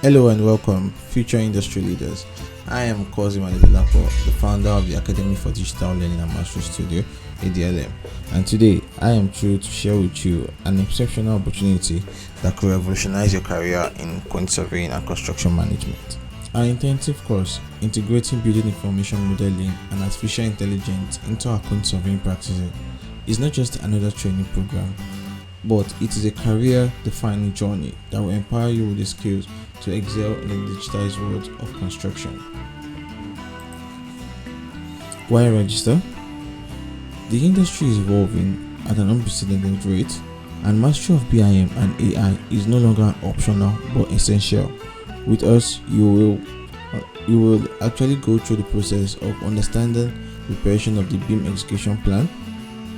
Hello and welcome, future industry leaders. I am Kozim Adelapo, the founder of the Academy for Digital Learning and Mastery Studio, ADLM. And today, I am thrilled to share with you an exceptional opportunity that could revolutionize your career in quantity surveying and construction management. Our intensive course, integrating building information modeling and artificial intelligence into our quantity surveying practices, is not just another training program, but it is a career-defining journey that will empower you with the skills to excel in the digitized world of construction. Why register? The industry is evolving at an unprecedented rate, and mastery of BIM and AI is no longer optional but essential. With us, you will actually go through the process of understanding the preparation of the BIM execution plan,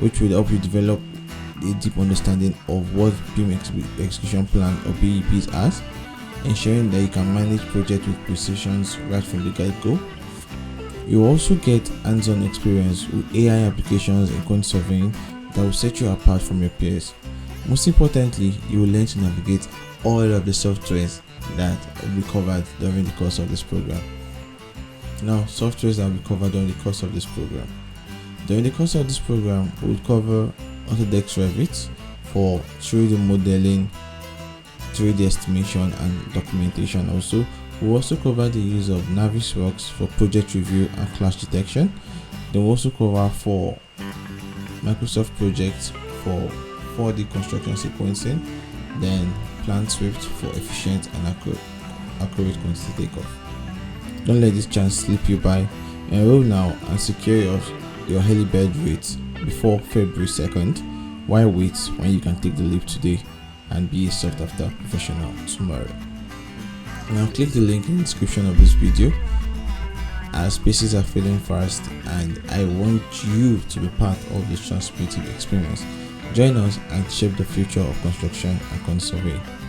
which will help you develop a deep understanding of what BIM execution plan or BEPs has, ensuring that you can manage projects with precision right from the get-go. You will also get hands-on experience with AI applications in quantity surveying that will set you apart from your peers. Most importantly, you will learn to navigate all of the softwares that will be covered during the course of this program. Now, softwares that will be covered during the course of this program. During the course of this program, we will cover Autodesk Revit for 3D modeling, 3D estimation and documentation. We'll also cover the use of Navisworks for project review and clash detection. Then we'll also cover for Microsoft projects for 4D construction sequencing, then PlanSwift for efficient and accurate quantity takeoff. Don't let this chance slip you by. Enroll now and secure your early bird rate before February 2nd. Why wait when you can take the leap today and be a sought after professional tomorrow? Now click the link in the description of this video, as spaces are filling fast and I want you to be part of this transformative experience. Join us and shape the future of construction and quantity surveying.